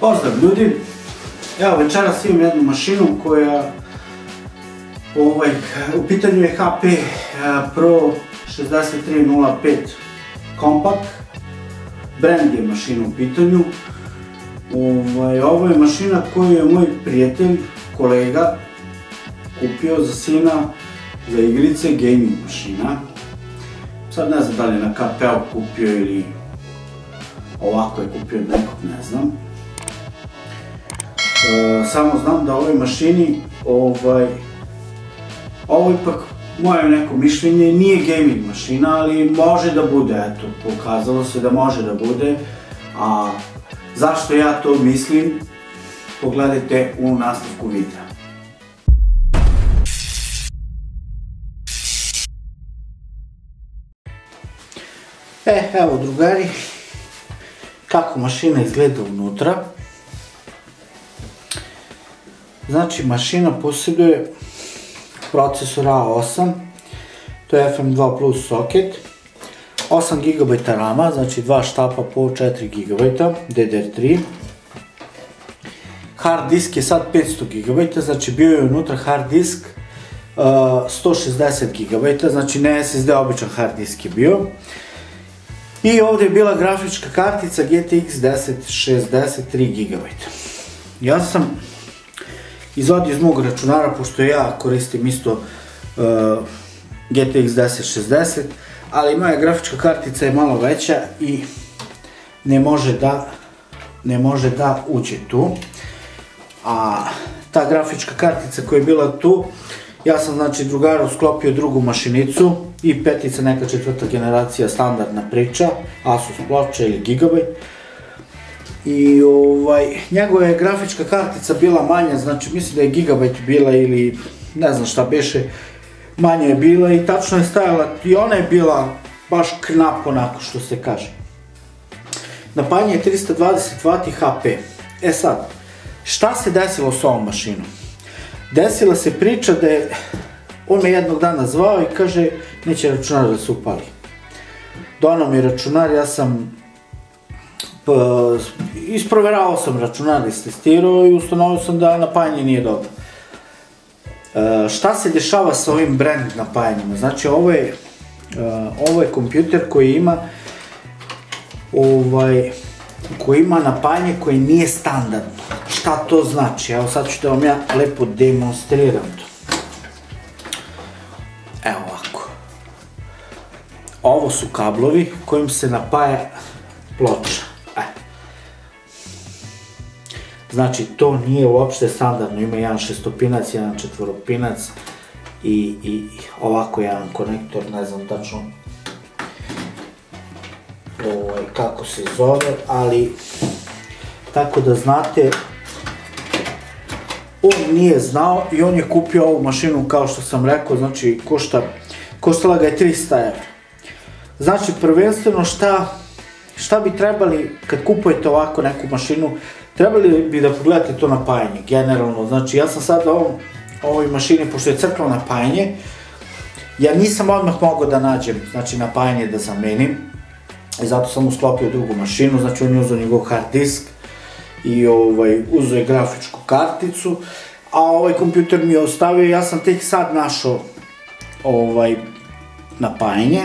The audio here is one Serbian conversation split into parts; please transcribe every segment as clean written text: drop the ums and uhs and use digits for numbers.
Pozdrav ljudi, evo večeras imam jednu mašinu koja u pitanju je HP Pro 6305 Compact, brand je mašina u pitanju. Ovo je mašina koju je moj prijatelj, kolega, kupio za sina za igrice, gaming mašina. Sad ne znam da li je na KP-u kupio ili ovako je kupio od nekog, ne znam. Samo znam da ovoj mašini, ovo ipak moje neko mišljenje, nije gaming mašina, ali može da bude, eto, pokazalo se da može da bude, a zašto ja to mislim, pogledajte u nastavku videa. Evo drugari, kako mašina izgleda unutra. Znači mašina posjeduje procesor A8, to je FM2 Plus soket, 8 GB RAM-a, znači dva štapa po 4 GB, DDR3. Hard disk je sad 500 GB, znači bio je unutra hard disk 160 GB, znači ne SSD, običan hard disk je bio. I ovdje je bila grafička kartica GTX 1060 3 GB. Ja sam izvadio iz mog računara, pošto ja koristim isto GTX 1060, ali moja grafička kartica je malo veća i ne može da uđe tu. A ta grafička kartica koja je bila tu, ja sam znači drugaru sklopio drugu mašinicu i petica, neka četvrta generacija, standardna priča, Asus ploča ili Gigabyte. I njegova je grafička kartica bila manja, znači mislim da je Gigabyte bila ili ne znam šta beše, manja je bila i tačno je stajala i ona je bila baš knap onako što se kaže. Napajanje je 320 W HP. E sad, šta se desilo s ovom mašinom? Desila se priča da je, on me jednog dana zvao i kaže neće računar da se upali. Donao mi računar, ja sam isproveravao sam računar, istestirao i ustanovio sam da napajanje nije dobro. Šta se dešava sa ovim brand napajanjima? Znači ovo je kompjuter koji ima napajanje koje nije standardno. Šta to znači? Evo sad ću da vam ja lepo demonstriram to. Evo ovako. Ovo su kablovi kojim se napaja ploča. Znači to nije uopšte standardno, ima jedan šestopinac, jedan četvoropinac i ovako jedan konektor, ne znam tačno kako se zove, ali tako da znate, on nije znao i on je kupio ovu mašinu kao što sam rekao, znači koštala ga je 300 €. Znači prvenstveno šta bi trebali kad kupujete ovako neku mašinu, trebali bi da pogledate to napajanje, generalno. Znači ja sam sad ovoj mašini, pošto je crklo napajanje, ja nisam odmah mogao da nađem napajanje da zamenim, i zato sam usklopio drugu mašinu, znači on je uzeo njegov hard disk i uzeo je grafičku karticu, a ovaj kompjuter mi je ostavio, ja sam tek sad našao napajanje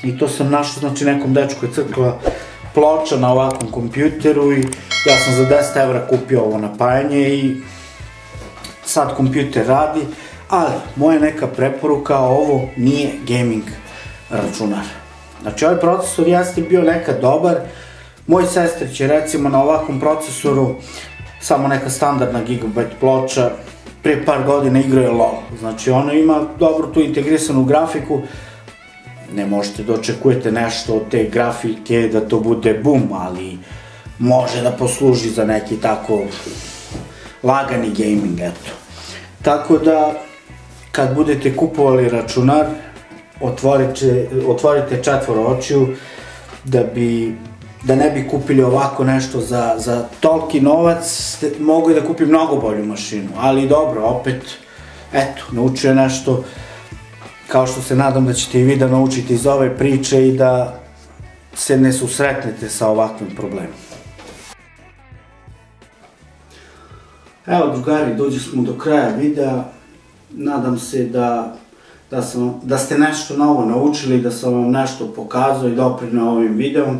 i to sam našao, znači nekom dečku je crkla ploča na ovakvom kompjuteru i ja sam za 10 € kupio ovo napajanje i sad kompjuter radi, ali moja neka preporuka, ovo nije gaming računar. Znači ovaj procesor jeste bio nekad dobar, moj sestrić je recimo na ovakvom procesoru samo neka standardna Gigabyte ploča, prije par godina igrao je LOL, znači ono ima dobro tu integrisanu grafiku, ne možete da očekujete nešto od te grafike da to bude bum, ali može da posluži za neki tako lagani gaming, eto. Tako da, kad budete kupovali računar, otvorite četvoro očiju da ne bi kupili ovako nešto za toliki novac, mogu da kupi mnogo bolju mašinu, ali dobro, opet, eto, naučio nešto, kao što se nadam da ćete i vi da naučite iz ove priče i da se ne susretnete sa ovakvim problemom. Evo drugari, dođi smo do kraja videa. Nadam se da ste nešto novo naučili, da sam vam nešto pokazao i doprineo ovim videom.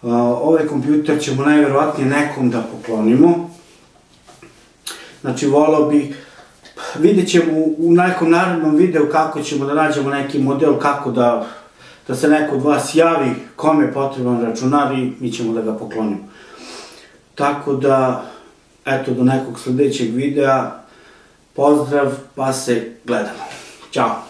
Ovaj kompjuter ćemo najverovatnije nekom da poklonimo. Znači, volao bih, vidjet ćemo u nekom narednom videu kako ćemo da nađemo neki model, kako da se neko od vas javi kome je potreban računar i mi ćemo da ga poklonimo. Tako da, eto, do nekog sljedećeg videa, pozdrav, pa se gledamo. Ćao!